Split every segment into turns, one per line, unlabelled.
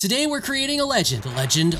Today we're creating a legend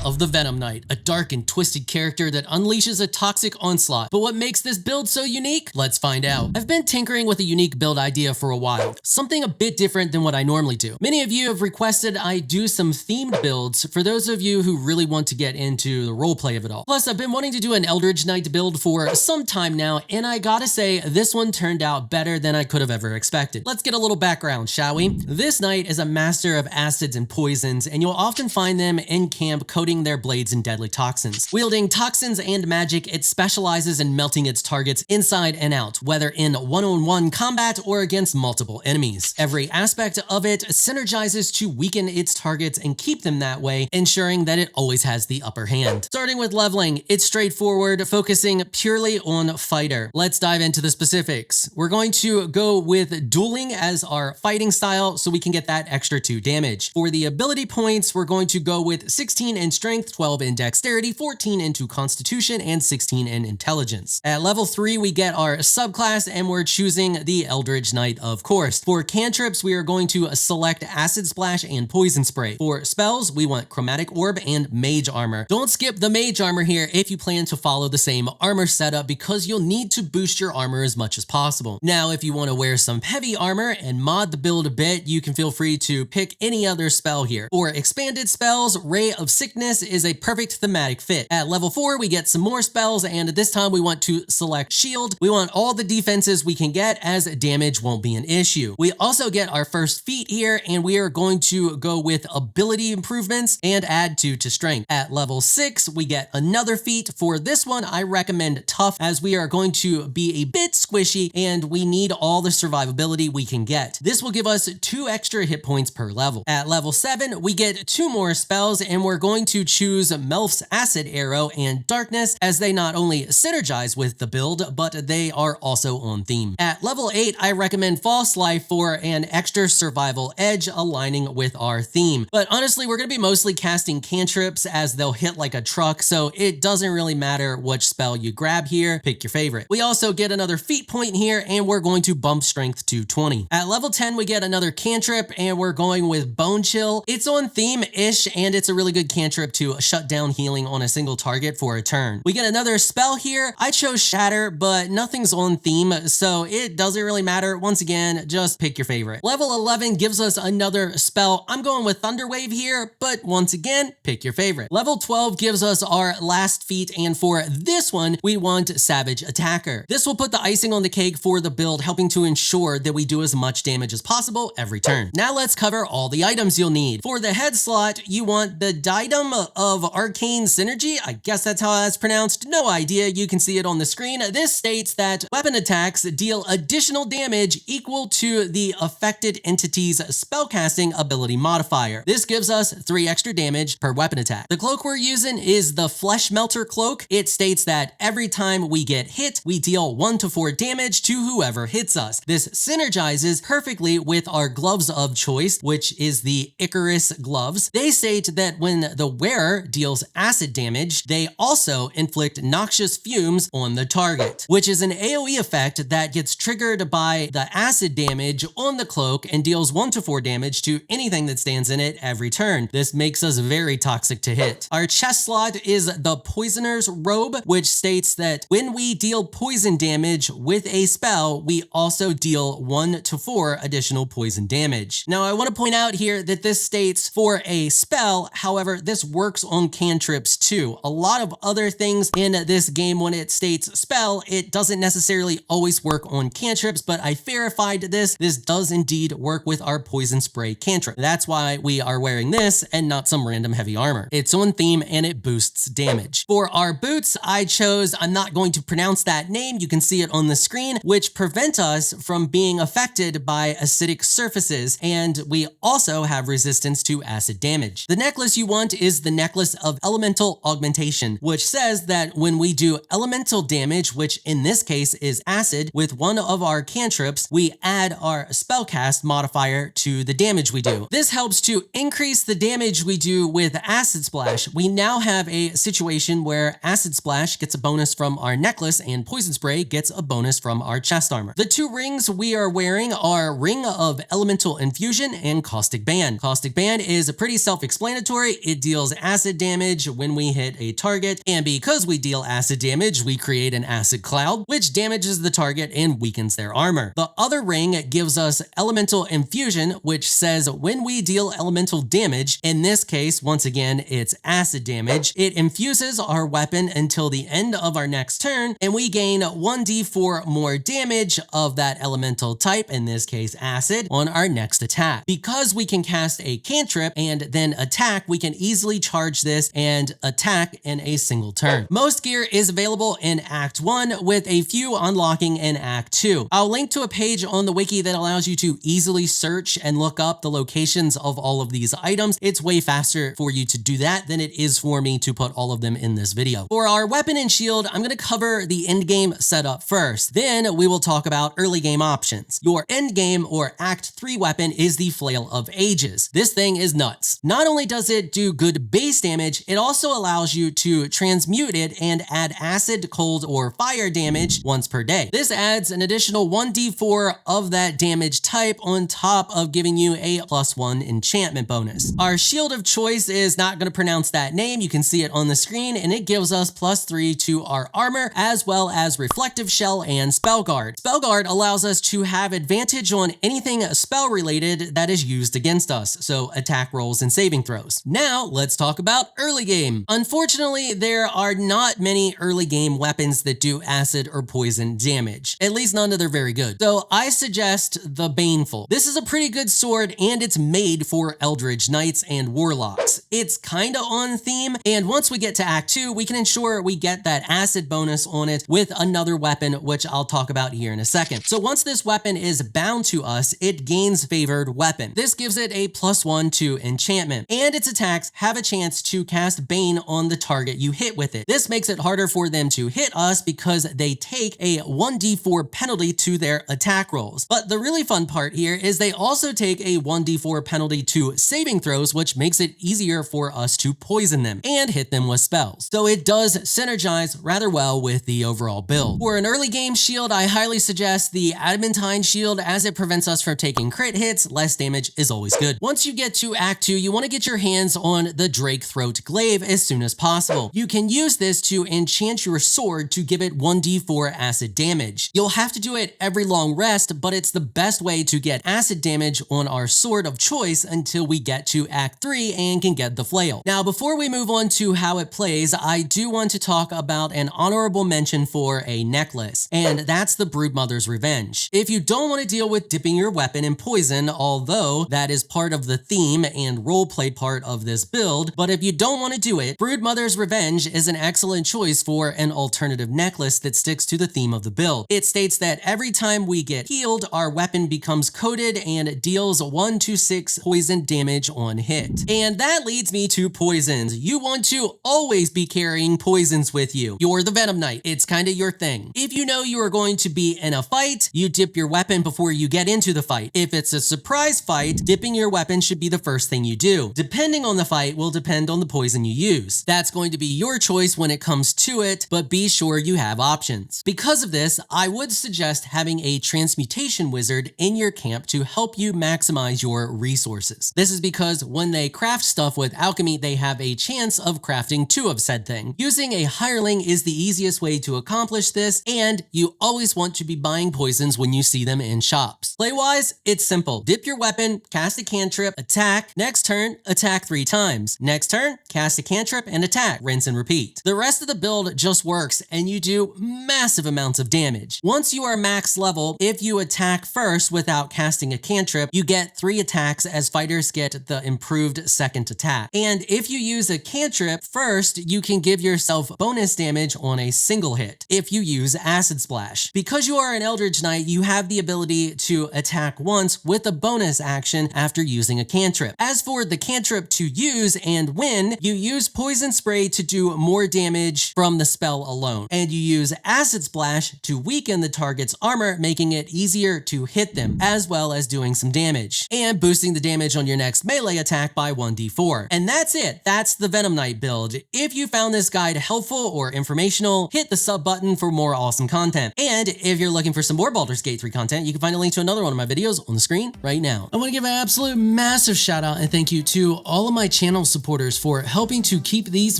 of the Venom Knight, a dark and twisted character that unleashes a toxic onslaught. But what makes this build so unique? Let's find out. I've been tinkering with a unique build idea for a while, something a bit different than what I normally do. Many of you have requested I do some themed builds for those of you who really want to get into the roleplay of it all. Plus, I've been wanting to do an Eldritch Knight build for some time now, and I gotta say, this one turned out better than I could have ever expected. Let's get a little background, shall we? This knight is a master of acids and poisons, and you'll often find them in camp coating their blades in deadly toxins. Wielding toxins and magic, it specializes in melting its targets inside and out, whether in one-on-one combat or against multiple enemies. Every aspect of it synergizes to weaken its targets and keep them that way, ensuring that it always has the upper hand. Starting with leveling, it's straightforward, focusing purely on fighter. Let's dive into the specifics. We're going to go with dueling as our fighting style so we can get that extra 2 damage. For the ability points, we're going to go with 16 in strength, 12 in dexterity, 14 into constitution, and 16 in intelligence. At level 3, we get our subclass, and we're choosing the Eldritch Knight, of course. For cantrips, we are going to select acid splash and poison spray. For spells, we want chromatic orb and mage armor. Don't skip the mage armor here if you plan to follow the same armor setup, because you'll need to boost your armor as much as possible. Now, if you want to wear some heavy armor and mod the build a bit, you can feel free to pick any other spell here. For expanded spells, Ray of Sickness is a perfect thematic fit. At level 4, we get some more spells, and this time we want to select Shield. We want all the defenses we can get, as damage won't be an issue. We also get our first feat here, and we are going to go with ability improvements and add 2 to strength. At level 6, we get another feat. For this one, I recommend Tough, as we are going to be a bit squishy and we need all the survivability we can get. This will give us 2 extra hit points per level. At level 7, we get 2 more spells, and we're going to choose Melf's Acid Arrow and Darkness, as they not only synergize with the build, but they are also on theme. At level 8, I recommend False Life for an extra survival edge aligning with our theme. But honestly, we're going to be mostly casting cantrips, as they'll hit like a truck, so it doesn't really matter which spell you grab here. Pick your favorite. We also get another feat point here, and we're going to bump strength to 20. At level 10, we get another cantrip, and we're going with Bone Chill. It's on theme-ish, and it's a really good cantrip to shut down healing on a single target for a turn. We get another spell here. I chose Shatter, but nothing's on theme, so it doesn't really matter. Once again, just pick your favorite. Level 11 gives us another spell. I'm going with Thunder Wave here, but once again, pick your favorite. Level 12 gives us our last feat, and for this one, we want Savage Attacker. This will put the icing on the cake for the build, helping to ensure that we do as much damage as possible every turn. Now let's cover all the items you'll need. For the head slot, you want the Diadem of Arcane Synergy. I guess that's how that's pronounced. No idea. You can see it on the screen. This states that weapon attacks deal additional damage equal to the affected entity's spellcasting ability modifier. This gives us 3 extra damage per weapon attack. The cloak we're using is the Flesh Melter cloak. It states that every time we get hit, we deal 1 to 4 damage to whoever hits us. This synergizes perfectly with our gloves of choice, which is the Icarus gloves. They state that when the wearer deals acid damage, they also inflict noxious fumes on the target, which is an AoE effect that gets triggered by the acid damage on the cloak and deals 1 to 4 damage to anything that stands in it every turn. This makes us very toxic to hit. Our chest slot is the Poisoner's Robe, which states that when we deal poison damage with a spell, we also deal 1 to 4 additional poison damage. Now, I want to point out here that this states for a spell. However, this works on cantrips too. A lot of other things in this game, when it states spell, it doesn't necessarily always work on cantrips, but I verified this. This does indeed work with our poison spray cantrip. That's why we are wearing this and not some random heavy armor. It's on theme and it boosts damage. For our boots, I chose, I'm not going to pronounce that name, you can see it on the screen, which prevent us from being affected by acidic surfaces, and we also have resistance to acid damage. The necklace you want is the Necklace of Elemental Augmentation, which says that when we do elemental damage, which in this case is acid, with one of our cantrips, we add our spellcast modifier to the damage we do. This helps to increase the damage we do with Acid Splash. We now have a situation where Acid Splash gets a bonus from our necklace and Poison Spray gets a bonus from our chest armor. The 2 rings we are wearing are Ring of Elemental Infusion and Caustic Band. Caustic Band is is pretty self-explanatory. It deals acid damage when we hit a target, and because we deal acid damage, we create an acid cloud, which damages the target and weakens their armor. The other ring gives us elemental infusion, which says when we deal elemental damage, in this case, once again, it's acid damage, it infuses our weapon until the end of our next turn, and we gain 1d4 more damage of that elemental type, in this case acid, on our next attack. Because we can cast a cantrip and then attack, we can easily charge this and attack in a single turn. Most gear is available in Act 1, with a few unlocking in Act 2. I'll link to a page on the wiki that allows you to easily search and look up the locations of all of these items. It's way faster for you to do that than it is for me to put all of them in this video. For our weapon and shield, I'm going to cover the end game setup first. Then we will talk about early game options. Your end game or Act 3 weapon is the Flail of Ages. This thing is nuts. Not only does it do good base damage, it also allows you to transmute it and add acid, cold, or fire damage once per day. This adds an additional 1d4 of that damage type on top of giving you a +1 enchantment bonus. Our shield of choice is not going to pronounce that name. You can see it on the screen, and it gives us +3 to our armor, as well as reflective shell and spell guard. Spell guard allows us to have advantage on anything spell related that is used against us, so attack rolls and saving throws. Now let's talk about early game. Unfortunately, there are not many early game weapons that do acid or poison damage. At least none that are very good. So I suggest the Baneful. This is a pretty good sword, and it's made for Eldritch Knights and Warlocks. It's kinda on theme, and once we get to Act 2, we can ensure we get that acid bonus on it with another weapon, which I'll talk about here in a second. So once this weapon is bound to us, it gains Favored Weapon. This gives it a +1 to enchantment, and its attacks have a chance to cast Bane on the target you hit with it. This makes it harder for them to hit us because they take a 1d4 penalty to their attack rolls. But the really fun part here is they also take a 1d4 penalty to saving throws, which makes it easier for us to poison them and hit them with spells. So it does synergize rather well with the overall build. For an early game shield, I highly suggest the Adamantine shield, as it prevents us from taking crit hits. Less damage is always good. Once you get to Act 2, you want to get your hands on the Drake Throat Glaive as soon as possible. You can use this to enchant your sword to give it 1d4 acid damage. You'll have to do it every long rest, but it's the best way to get acid damage on our sword of choice until we get to Act 3 and can get the flail. Now, before we move on to how it plays, I do want to talk about an honorable mention for a necklace, and that's the Broodmother's Revenge. If you don't want to deal with dipping your weapon in poison, although that is part of the theme and roleplay part of this build, but if you don't want to do it, Broodmother's Revenge is an excellent choice for an alternative necklace that sticks to the theme of the build. It states that every time we get healed, our weapon becomes coated and deals 1 to 6 poison damage on hit. And that leads me to poisons. You want to always be carrying poisons with you. You're the Venom Knight. It's kind of your thing. If you know you are going to be in a fight, you dip your weapon before you get into the fight. If it's a surprise fight, dipping your weapon should be the first thing you do. Depending on the fight will depend on the poison you use. That's going to be your choice when it comes to it, but be sure you have options. Because of this, I would suggest having a transmutation wizard in your camp to help you maximize your resources. This is because when they craft stuff with alchemy, they have a chance of crafting 2 of said thing. Using a hireling is the easiest way to accomplish this, and you always want to be buying poisons when you see them in shops. Play-wise, it's simple. Dip your weapon, cast a cantrip, attack, next turn, attack 3 times. Next turn, cast a cantrip and attack, rinse and repeat. The rest of the build just works, and you do massive amounts of damage. Once you are max level, if you attack first without casting a cantrip, you get 3 attacks as fighters get the improved second attack. And if you use a cantrip first, you can give yourself bonus damage on a single hit if you use Acid Splash. Because you are an Eldritch Knight, you have the ability to attack once with a bonus action after using a cantrip. As for the cantrip to use and win, you use Poison Spray to do more damage from the spell alone, and you use Acid Splash to weaken the target's armor, making it easier to hit them, as well as doing some damage, and boosting the damage on your next melee attack by 1d4. more. And that's it. That's the Venom Knight build. If you found this guide helpful or informational, hit the sub button for more awesome content. And if you're looking for some more Baldur's Gate 3 content, you can find a link to another one of my videos on the screen right now. I want to give an absolute massive shout out and thank you to all of my channel supporters for helping to keep these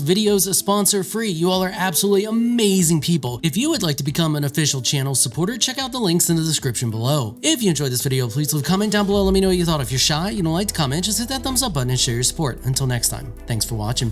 videos sponsor free. You all are absolutely amazing people. If you would like to become an official channel supporter, check out the links in the description below. If you enjoyed this video, please leave a comment down below. Let me know what you thought. If you're shy, you don't like to comment, just hit that thumbs up button and share your support. Until next time, thanks for watching.